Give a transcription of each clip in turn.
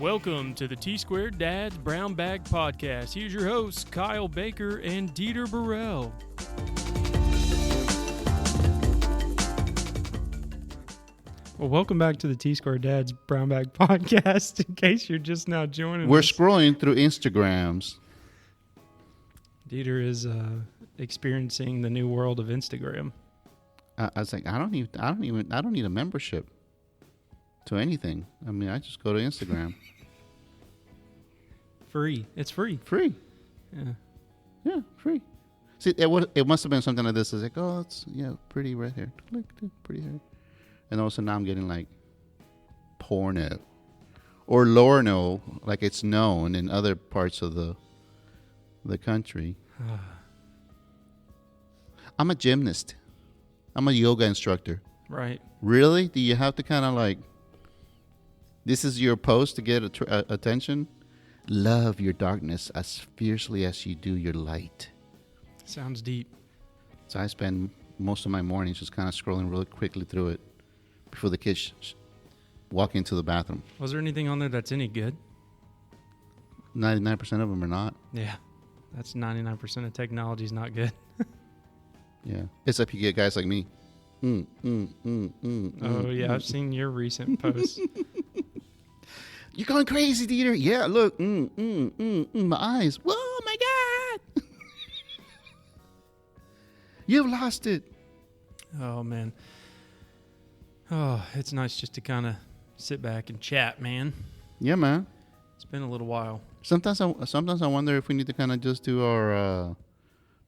Welcome to the T-Squared Dad's Brown Bag Podcast. Here's your hosts, Kyle Baker and Dieter Burrell. Well, welcome back to the T-Squared Dad's Brown Bag Podcast, in case you're just now joining We're us. scrolling through Instagrams. Dieter is experiencing the new world of Instagram. I was like, I don't need a membership to anything. I mean, I just go to Instagram. Free. It's free. Free. Yeah, free. See, it must have been something like this. It's like, oh, it's pretty red hair. Look, pretty hair. And all of a sudden now I'm getting like porno or lorno, like it's known in other parts of the country. I'm a gymnast. I'm a yoga instructor. Right. Really? Do you have to kind of like, this is your post to get attention? Love your darkness as fiercely as you do your light. Sounds deep. So I spend most of my mornings just kind of scrolling really quickly through it before the kids walk into the bathroom. Was there anything on there that's any good? 99% of them are not. Yeah. That's 99% of technology is not good. Yeah. Except you get guys like me. Oh, yeah. I've seen your recent posts. You're going crazy, Dieter. Yeah, look. My eyes. Whoa, my God. You've lost it. Oh, man. Oh, it's nice just to kind of sit back and chat, man. Yeah, man. It's been a little while. Sometimes I wonder if we need to kind of just do our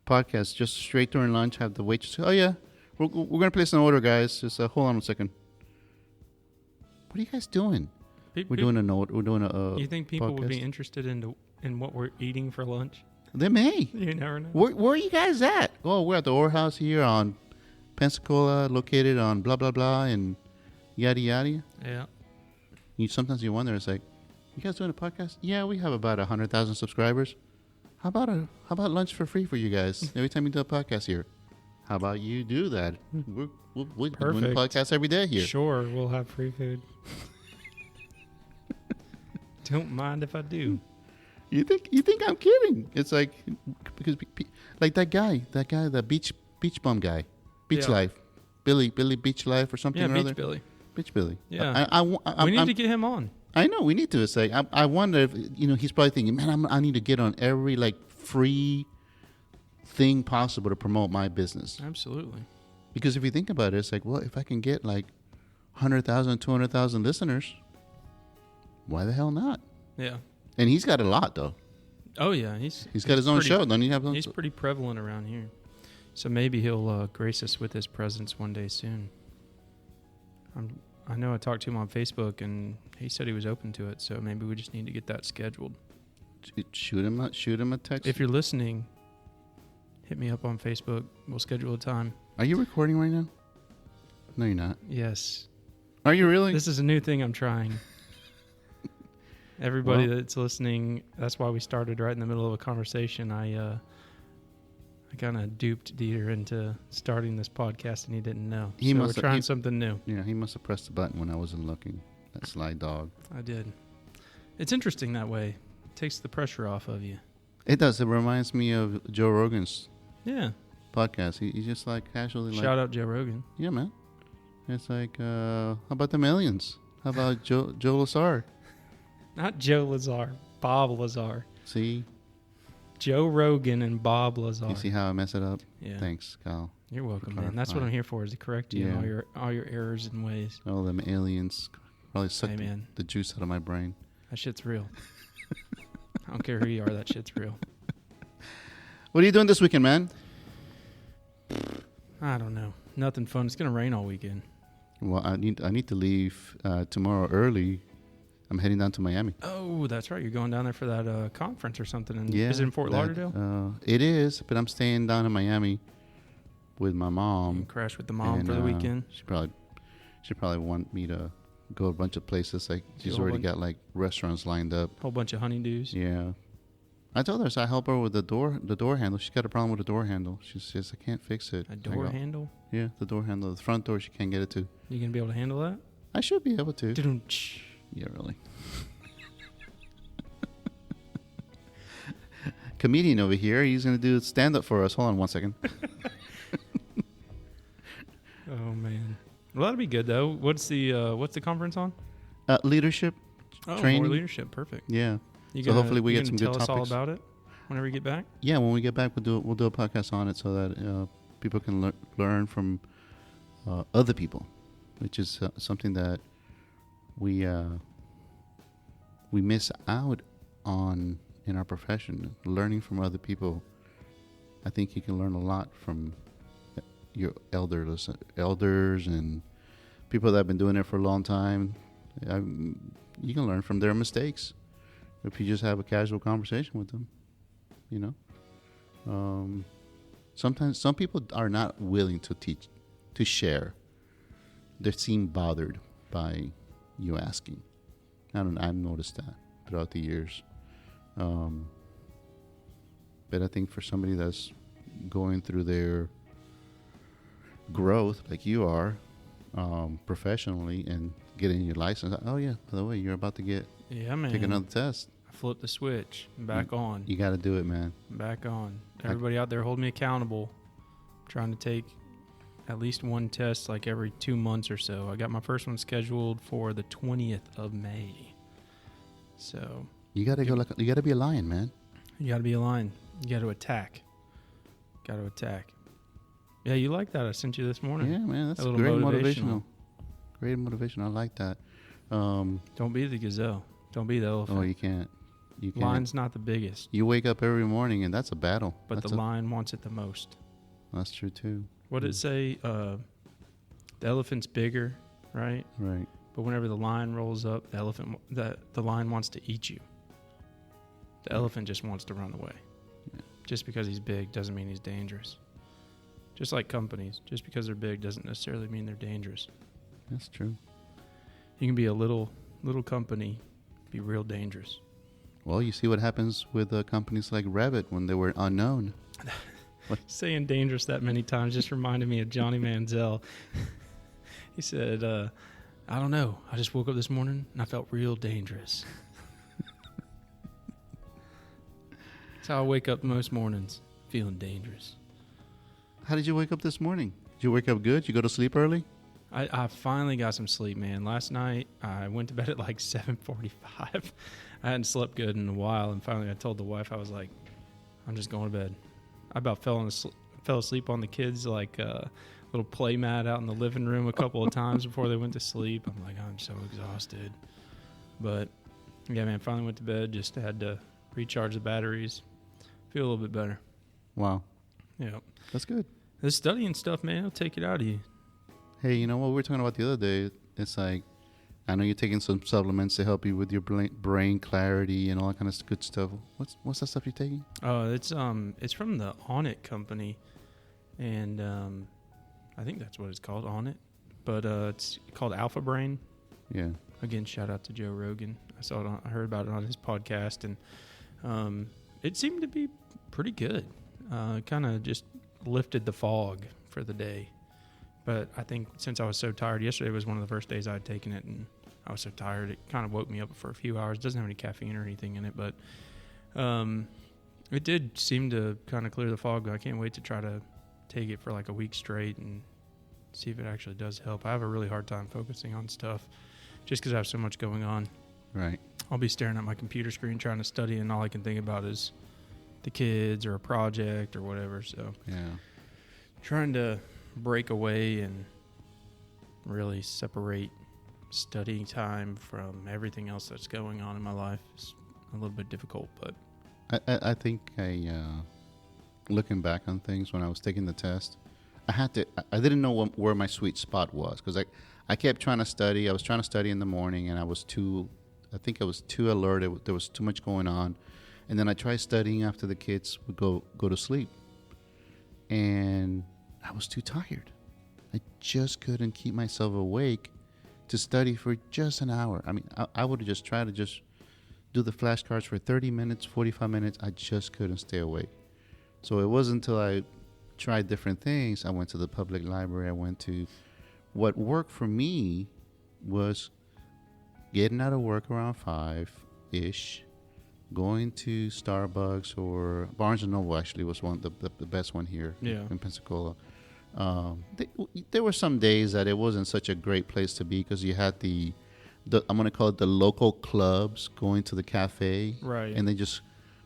podcast just straight during lunch, have the waitress say, oh, yeah, we're going to place an order, guys. Just hold on a second. What are you guys doing? We're doing a note. We're doing a You think people podcast. would be interested in what we're eating for lunch? They may. You never know. Where are you guys at? Oh, we're at the Orr House here on Pensacola, located on blah, blah, blah, and yada, yada. Yeah. Sometimes you wonder, it's like, you guys doing a podcast? Yeah, we have about 100,000 subscribers. How about lunch for free for you guys every time you do a podcast here? How about you do that? We're doing a podcast every day here. Sure, we'll have free food. Don't mind if I do. You think I'm kidding? It's like because like that guy, the beach bum guy, Beach Life, Billy Beach Life or something. Yeah, or Beach other. Billy. Beach Billy. Yeah. We need to get him on. I know we need to. It's like I wonder if he's probably thinking, man, I need to get on every like free thing possible to promote my business. Absolutely. Because if you think about it, it's like, well, if I can get like 100,000, 200,000 listeners, why the hell not? Yeah. And he's got a lot though. Oh yeah, he's got his own show. Don't he have? He's pretty prevalent around here, so maybe he'll grace us with his presence one day soon. I know I talked to him on Facebook, and he said he was open to it. So maybe we just need to get that scheduled. Shoot him a text. If you're listening, hit me up on Facebook. We'll schedule a time. Are you recording right now? No, you're not. Yes. Are you really? This is a new thing I'm trying. Everybody that's listening, that's why we started right in the middle of a conversation. I kind of duped Dieter into starting this podcast, and he didn't know. We're trying something new. Yeah, he must have pressed the button when I wasn't looking. That sly dog. I did. It's interesting that way. It takes the pressure off of you. It does. It reminds me of Joe Rogan's podcast. He's just like casually Shout out Joe Rogan. Yeah, man. It's like, how about the aliens? How about Joe Lazar? Not Joe Lazar. Bob Lazar. See? Joe Rogan and Bob Lazar. You see how I mess it up? Yeah. Thanks, Kyle. You're welcome, man. That's what I'm here for, is to correct you in all your errors and ways. All them aliens probably suck man. the juice out of my brain. That shit's real. I don't care who you are. That shit's real. What are you doing this weekend, man? I don't know. Nothing fun. It's going to rain all weekend. Well, I need to leave tomorrow early. I'm heading down to Miami. Oh, that's right. You're going down there for that conference or something. Is it in Fort Lauderdale? It is, but I'm staying down in Miami with my mom. You crash with the mom for the weekend. She probably want me to go a bunch of places. Like she's already got like restaurants lined up. Whole bunch of honeydews. Yeah. I told her, so I help her with the door handle. She's got a problem with the door handle. She says, I can't fix it. A door handle? Yeah, the door handle. The front door, she can't get it to. You going to be able to handle that? I should be able to. Da-dum-tsh. Yeah, really. comedian over here. He's going to do stand-up for us. Hold on 1 second. Oh, man. Well, that'll be good, though. What's the conference on? Leadership training. More leadership. Perfect. Yeah. So hopefully we get some good topics. Tell us all about it whenever you get back? Yeah, when we get back, we'll do a podcast on it so that people can learn from other people, which is something that we miss out on in our profession. Learning from other people. I think you can learn a lot from your elders and people that have been doing it for a long time. You can learn from their mistakes if you just have a casual conversation with them. You know, sometimes some people are not willing to share. They seem bothered by you asking. I've noticed that throughout the years. But I think for somebody that's going through their growth like you are, professionally, and getting your license. Oh yeah, by the way, you're about to take another test. I flipped the switch. Back on. You got to do it, man. Back on. Everybody out there, hold me accountable. I'm trying to take at least one test like every 2 months or so. I got my first one scheduled for the 20th of May. So you got to you got to be a lion, man. You got to be a lion. You got to attack. Yeah, you like that I sent you this morning. Yeah, man, that's great motivational. Great motivation. I like that. Don't be the gazelle. Don't be the elephant. Oh, you can't. Lion's not the biggest. You wake up every morning and that's a battle. But the lion wants it the most. That's true too. What did it say? The elephant's bigger, right? Right. But whenever the lion rolls up, the lion wants to eat you. The elephant just wants to run away. Yeah. Just because he's big doesn't mean he's dangerous. Just like companies, just because they're big doesn't necessarily mean they're dangerous. That's true. You can be a little company, be real dangerous. Well, you see what happens with companies like Rabbit when they were unknown. Saying dangerous that many times just reminded me of Johnny Manziel. He said, I don't know. I just woke up this morning and I felt real dangerous. That's how I wake up most mornings, feeling dangerous. How did you wake up this morning? Did you wake up good? Did you go to sleep early? I finally got some sleep, man. Last night, I went to bed at like 7:45. I hadn't slept good in a while, and finally I told the wife, I was like, I'm just going to bed. I about fell asleep on the kids' like little play mat out in the living room a couple of times before they went to sleep. I'm like, I'm so exhausted. But, yeah, man, finally went to bed. Just had to recharge the batteries. Feel a little bit better. Wow. Yeah. That's good. The studying stuff, man, it'll take it out of you. Hey, you know what we were talking about the other day? It's like, I know you're taking some supplements to help you with your brain clarity and all that kind of good stuff. What's that stuff you're taking? Oh, it's from the Onnit company, and I think that's what it's called, Onnit. But it's called Alpha Brain. Yeah. Again, shout out to Joe Rogan. I heard about it on his podcast, and it seemed to be pretty good. Kind of just lifted the fog for the day. But I think since I was so tired, yesterday was one of the first days I had taken it, and I was so tired, it kind of woke me up for a few hours. It doesn't have any caffeine or anything in it, but it did seem to kind of clear the fog. I can't wait to try to take it for like a week straight and see if it actually does help. I have a really hard time focusing on stuff just because I have so much going on. Right. I'll be staring at my computer screen trying to study, and all I can think about is the kids or a project or whatever. So yeah, trying to break away and really separate studying time from everything else that's going on in my life is a little bit difficult. But I think looking back on things when I was taking the test, I didn't know where my sweet spot was, because I kept trying to study. I was trying to study in the morning, and I think I was too alert. There was too much going on. And then I tried studying after the kids would go to sleep. And I was too tired. I just couldn't keep myself awake to study for just an hour. I mean, I would have just tried to just do the flashcards for 30 minutes, 45 minutes. I just couldn't stay awake. So it wasn't until I tried different things. I went to the public library. I went to... What worked for me was getting out of work around 5-ish, going to Starbucks or Barnes and Noble actually was one the best one here in Pensacola. There were some days that it wasn't such a great place to be because you had the I'm going to call it the local clubs going to the cafe. Right. And they just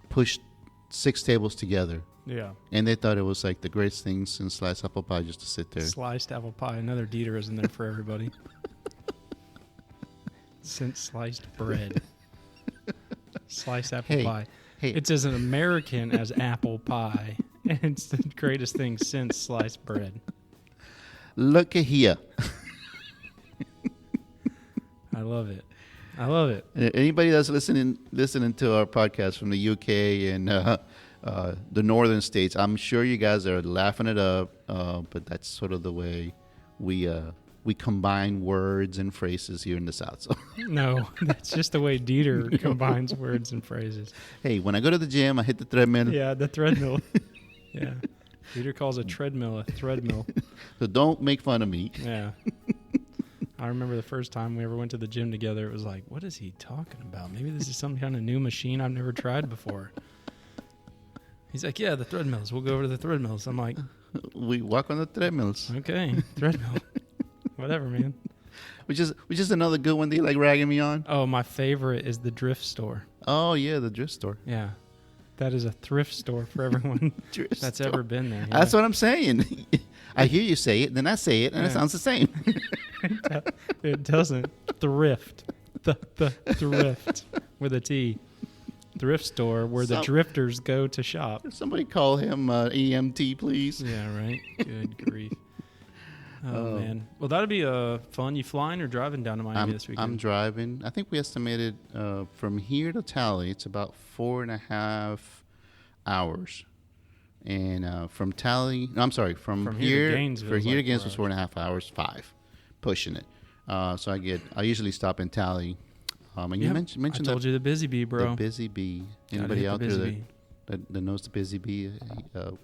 pushed 6 tables together. Yeah. And they thought it was like the greatest thing since sliced apple pie just to sit there. Sliced apple pie. Another Dieter is in there for everybody. Since sliced bread. Sliced apple pie. Hey. It's as an American as apple pie. And it's the greatest thing since sliced bread. Look at here. I love it. I love it. Anybody that's listening to our podcast from the UK and the northern states, I'm sure you guys are laughing it up, but that's sort of the way we combine words and phrases here in the South. So. No, that's just the way Dieter combines words and phrases. Hey, when I go to the gym, I hit the treadmill. Yeah, the treadmill. Yeah. Dieter calls a treadmill a threadmill. So don't make fun of me. Yeah. I remember the first time we ever went to the gym together, it was like, what is he talking about? Maybe this is some kind of new machine I've never tried before. He's like, yeah, the threadmills. We'll go over to the threadmills. I'm like, we walk on the treadmills. okay, threadmill. Whatever, man. Which is another good one that you like ragging me on. Oh, my favorite is the thrift store. Oh, yeah, the thrift store. Yeah. That is a thrift store for everyone that's ever been there. Yeah. That's what I'm saying. I hear you say it, then I say it, and it sounds the same. It doesn't. Thrift. The thrift with a T. Thrift store where the drifters go to shop. Somebody call him EMT, please. Yeah, right. Good grief. Oh, man. Well, that'll be fun. You flying or driving down to Miami this weekend? I'm driving. I think we estimated from here to Tally, it's about 4.5 hours. And from Tally, no, I'm sorry, from here to Gainesville, it's 4.5 hours, 5, pushing it. So I usually stop in Tally. And you mentioned I told you the Busy Bee, bro. The Busy Bee. Anybody out there that knows the Busy Bee?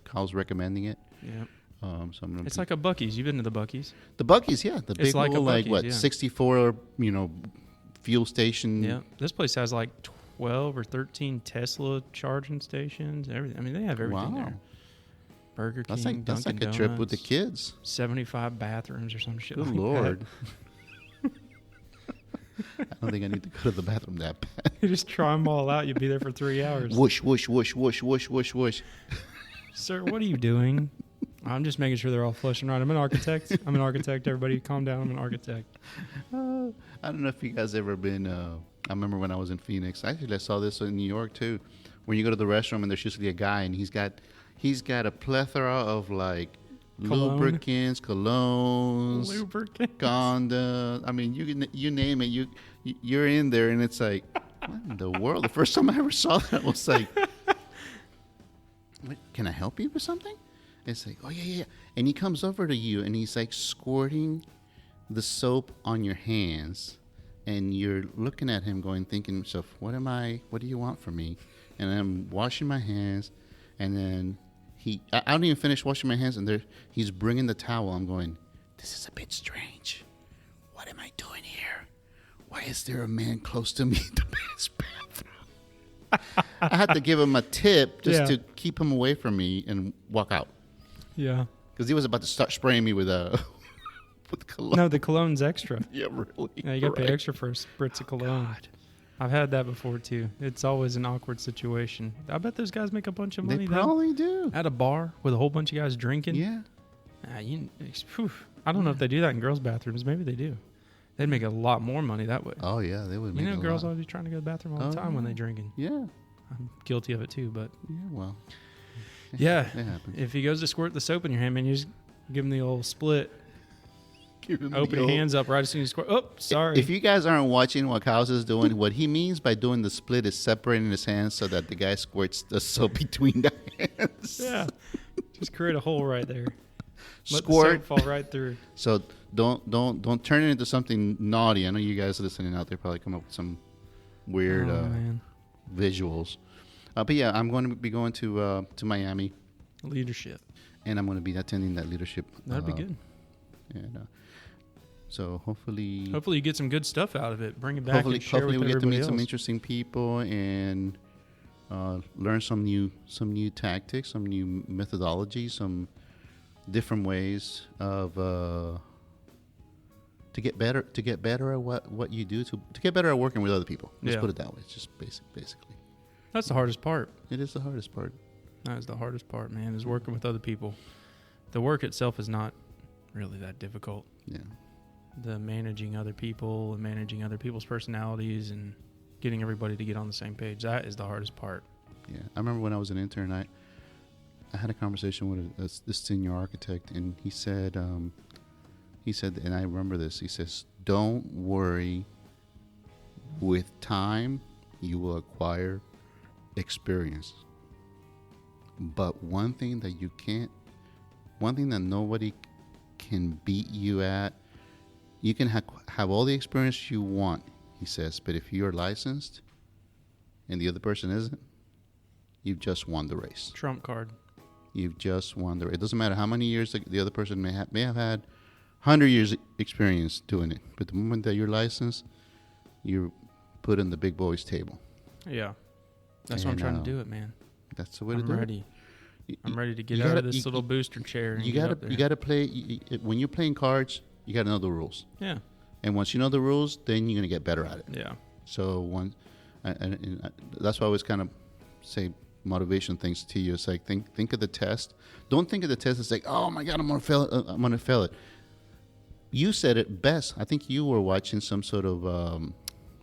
Kyle's recommending it. Yeah. So it's like a Buc-ee's. You've been to the Buc-ee's? The Buc-ee's, yeah. The big like old, 64, fuel station. Yeah. This place has like 12 or 13 Tesla charging stations. Everything. I mean, they have everything there. Burger King, that's like Dunkin' a trip Donuts, with the kids. 75 bathrooms or some shit. Good like Lord. That. I don't think I need to go to the bathroom that bad. You just try them all out. You'll be there for 3 hours. Whoosh, whoosh, whoosh, whoosh, whoosh, whoosh, whoosh. Sir, what are you doing? I'm just making sure they're all flushing right. I'm an architect. Everybody calm down. I'm an architect. I don't know if you guys ever been, I remember when I was in Phoenix. Actually, I saw this in New York too. When you go to the restroom and there's usually a guy and he's got a plethora of like lubricants, colognes, condoms. I mean, you name it. You're in there and it's like, what in the world? The first time I ever saw that I was like, what, can I help you with something? It's like, oh, yeah. And he comes over to you and he's like squirting the soap on your hands. And you're looking at him thinking to yourself, what do you want from me? And I'm washing my hands. And then I don't even finish washing my hands. And he's bringing the towel. I'm going, this is a bit strange. What am I doing here? Why is there a man close to me in the men's bathroom? I had to give him a tip just to keep him away from me and walk out. Yeah. Because he was about to start spraying me with cologne. No, the cologne's extra. Yeah, really. Yeah, you got to pay extra for a spritz of cologne. God. I've had that before, too. It's always an awkward situation. I bet those guys make a bunch of money. They probably do. At a bar with a whole bunch of guys drinking. Yeah. I don't know if they do that in girls' bathrooms. Maybe they do. They'd make a lot more money that way. Oh, yeah, they would make a lot. Girls always trying to go to the bathroom all the time when they're drinking. Yeah. I'm guilty of it, too, but... Yeah, well... Yeah, it happens. If he goes to squirt the soap in your hand, man, you just give him the old split. Open your hands up right as soon as you squirt. Oh, sorry. If you guys aren't watching what Kyle's is doing, what he means by doing the split is separating his hands so that the guy squirts the soap between the hands. Yeah, just create a hole right there. Let Squirt. the soap fall right through. So don't turn it into something naughty. I know you guys listening out there probably come up with some weird visuals. But yeah, I'm going to be going to Miami. Leadership. And I'm going to be attending that leadership. That'd be good. And so hopefully you get some good stuff out of it. Bring it back and share hopefully with we get to meet else. some interesting people and learn some new tactics, some new methodology, some different ways of to get better at what you do, to get better at working with other people. Let's put it that way. It's just basically. That's the hardest part. It is the hardest part. That is the hardest part, man, is working with other people. The work itself is not really that difficult. Yeah. The managing other people and managing other people's personalities and getting everybody to get on the same page, that is the hardest part. Yeah. I remember when I was an intern, I had a conversation with this senior architect, and he said, and I remember this, he says, don't worry, with time, you will acquire experience. But one thing that nobody can beat you at, you can have all the experience you want, he says, but if you're licensed and the other person isn't, you've just won the race. Trump card. You've just won the race. It doesn't matter how many years the other person may have had 100 years experience doing it, but the moment that you're licensed, you're put in the big boys table. Yeah. That's what I'm trying to do it, man. That's the way to do it. I'm ready to get out of this little booster chair. And you gotta play. When you're playing cards, you gotta know the rules. Yeah. And once you know the rules, then you're gonna get better at it. Yeah. So and that's why I always kind of say motivation things to you. It's like think of the test. Don't think of the test as like, oh my God, I'm gonna fail it. I'm gonna fail it. You said it best. I think you were watching some sort of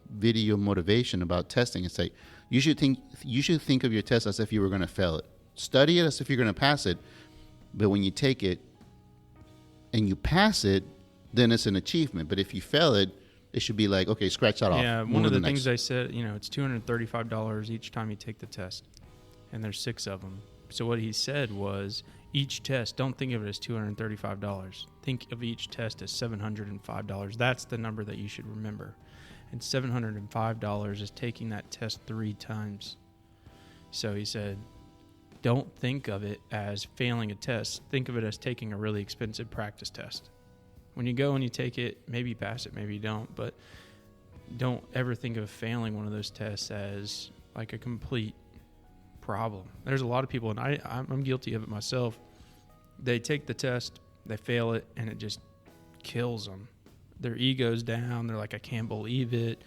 video motivation about testing. It's like you should think of your test as if you were gonna fail it. Study it as if you're going to pass it, but when you take it and you pass it, then it's an achievement. But if you fail it, it should be like, okay, scratch that off. Yeah, one of the things I said, it's $235 each time you take the test, and there's 6 of them. So what he said was, each test, don't think of it as $235. Think of each test as $705. That's the number that you should remember. And $705 is taking that test 3 times. So he said, don't think of it as failing a test. Think of it as taking a really expensive practice test. When you go and you take it, maybe you pass it, maybe you don't, but don't ever think of failing one of those tests as like a complete problem. There's a lot of people, and I'm guilty of it myself. They take the test, they fail it, and it just kills them. Their ego's down. They're like, I can't believe it.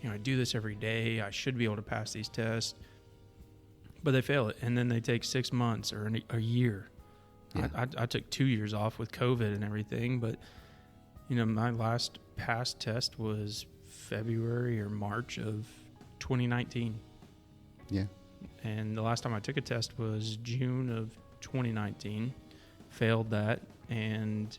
I do this every day. I should be able to pass these tests. But they fail it, and then they take 6 months or a year. Yeah. I took 2 years off with COVID and everything, but my last past test was February or March of 2019. Yeah. And the last time I took a test was June of 2019. Failed that, and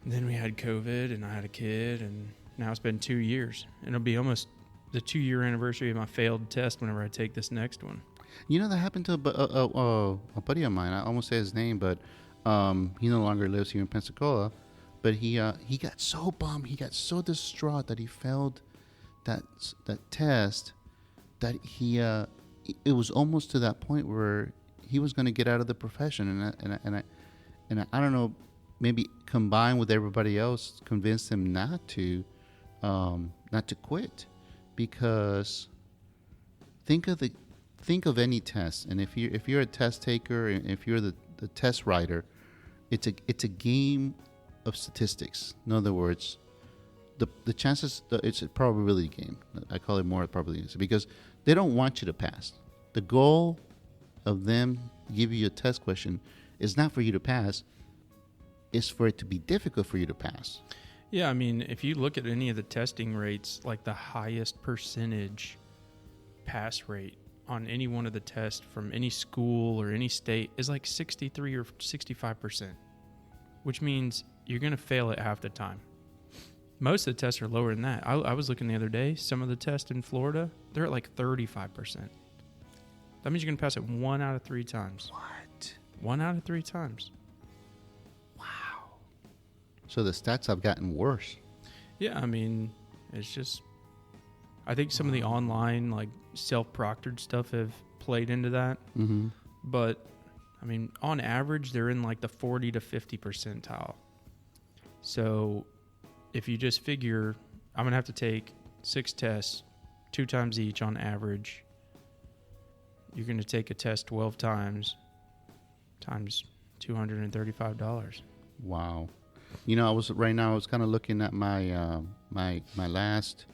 then we had COVID, and I had a kid, and now it's been 2 years. And it'll be almost the 2-year anniversary of my failed test whenever I take this next one. That happened to a buddy of mine. I almost say his name, but he no longer lives here in Pensacola. But he got so bummed, he got so distraught that he failed that test that it was almost to that point where he was going to get out of the profession, and I don't know, maybe combined with everybody else, convinced him not to quit. Because think of any test, and if you're a test taker, and if you're the test writer, it's a game of statistics. In other words, the chances, it's a probability game. I call it more a probability game because they don't want you to pass. The goal of them giving you a test question is not for you to pass. It's for it to be difficult for you to pass. Yeah, if you look at any of the testing rates, like the highest percentage pass rate on any one of the tests from any school or any state is like 63 or 65%, which means you're going to fail it half the time. Most of the tests are lower than that. I was looking the other day, some of the tests in Florida, they're at like 35%. That means you're going to pass it 1 out of 3 times. What? 1 out of 3 times. So the stats have gotten worse. Yeah, it's just, I think some of the online, like, self-proctored stuff have played into that. Mm-hmm. But, on average, they're in, like, the 40 to 50 percentile. So if you just figure, I'm going to have to take 6 tests, 2 times each on average, you're going to take a test 12 times $235. Wow. I was kind of looking at my my last.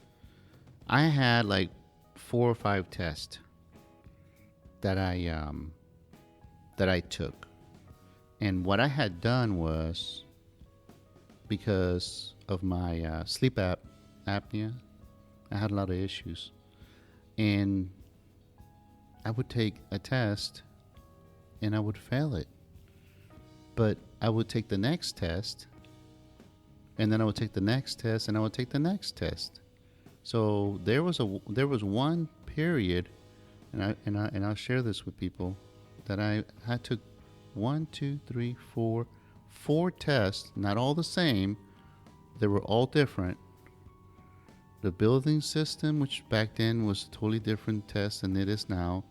I had like 4 or 5 tests that I took, and what I had done was, because of my sleep apnea, I had a lot of issues, and I would take a test and I would fail it, but I would take the next test, and then I would take the next test, and I would take the next test. So there was one period, and I'll share this with people, that I took 4 tests, not all the same. They were all different. The building system, which back then was a totally different test than it is now.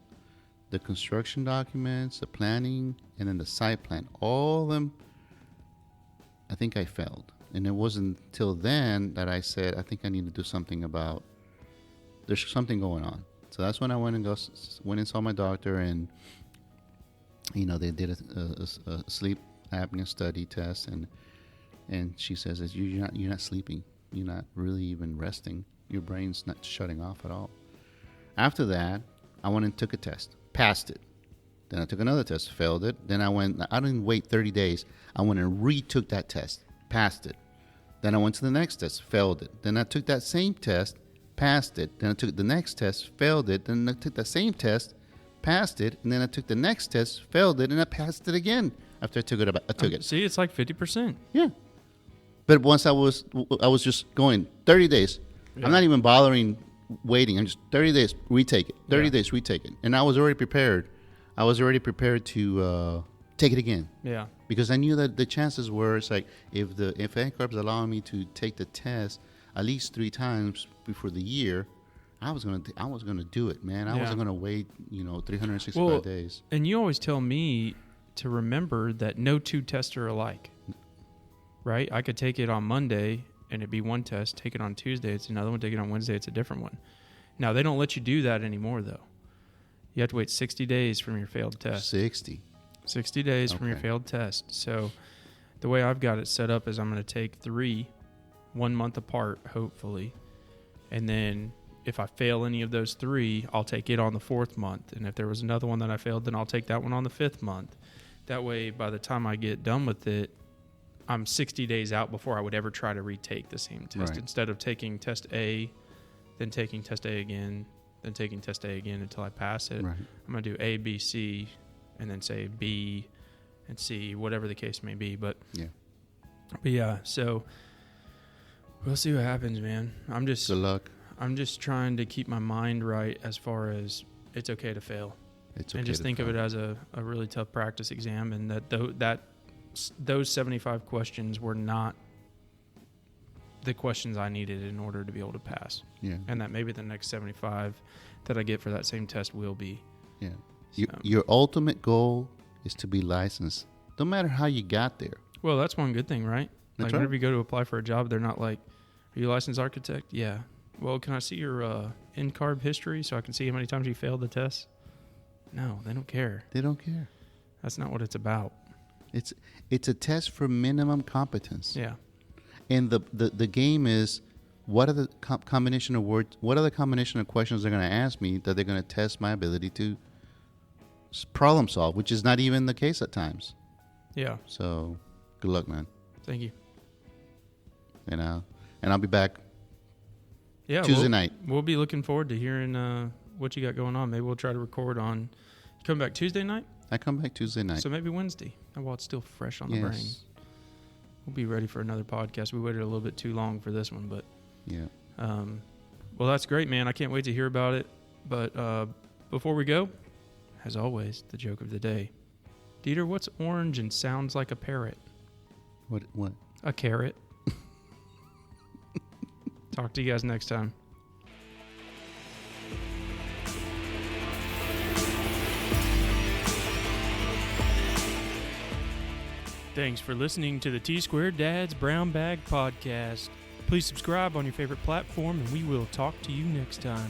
The construction documents, the planning, and then the site plan. All of them, I think I failed. And it wasn't until then that I said, I think I need to do something about, there's something going on. So that's when I went and saw my doctor, and they did a sleep apnea study test, and she says that you're not sleeping, you're not really even resting, your brain's not shutting off at all. After that, I went and took a test, passed it. Then I took another test, failed it. Then I didn't wait 30 days. I went and retook that test, passed it. Then I went to the next test, failed it. Then I took that same test, passed it. Then I took the next test, failed it. Then I took the same test, passed it. And then I took the next test, failed it, and I passed it again. After I took it. See, it's like 50%. Yeah. But once I was just going 30 days. Yeah. I'm not even bothering waiting. I'm just 30 days, retake it. 30 days, retake it. And I was already prepared. To take it again. Yeah. Because I knew that the chances were, it's like, if NCARB's allowing me to take the test at least 3 times before the year, I was gonna do it, man. I wasn't gonna wait 365 days. And you always tell me to remember that no 2 tests are alike, right? I could take it on Monday and it'd be one test. Take it on Tuesday, it's another one. Take it on Wednesday, it's a different one. Now they don't let you do that anymore, though. You have to wait 60 days from your failed test. 60 days from your failed test. So the way I've got it set up is I'm going to take 3 1 month apart, hopefully. And then if I fail any of those 3, I'll take it on the 4th month. And if there was another one that I failed, then I'll take that one on the 5th month. That way, by the time I get done with it, I'm 60 days out before I would ever try to retake the same test. Right. Instead of taking test A, then taking test A again, then taking test A again until I pass it. Right. I'm going to do A, B, C, and then say B and C, whatever the case may be. But yeah, so we'll see what happens, man. Good luck. I'm just trying to keep my mind right as far as it's okay to fail. It's okay and just think of it as a really tough practice exam, and those 75 questions were not the questions I needed in order to be able to pass. Yeah. And that maybe the next 75 that I get for that same test will be. Yeah. So. Your ultimate goal is to be licensed, no matter how you got there. Well, that's one good thing, right? That's like whenever you go to apply for a job, they're not like, are you a licensed architect? Yeah. Well, can I see your NCARB history so I can see how many times you failed the test? No, they don't care. They don't care. That's not what it's about. It's a test for minimum competence. Yeah. And the game is, what are the combination of words? What are the combination of questions they're going to ask me that they're going to test my ability to problem solve, which is not even the case at times. Yeah. So, good luck, man. Thank you. And I'll be back. Yeah. Tuesday night. We'll be looking forward to hearing what you got going on. Maybe we'll try to record on. You come back Tuesday night? I come back Tuesday night. So maybe Wednesday, while it's still fresh on the brain. We'll be ready for another podcast. We waited a little bit too long for this one, but yeah. Well, that's great, man. I can't wait to hear about it. But before we go, as always, the joke of the day. Dieter, what's orange and sounds like a parrot? What? A carrot. Talk to you guys next time. Thanks for listening to the T-Squared Dad's Brown Bag Podcast. Please subscribe on your favorite platform, and we will talk to you next time.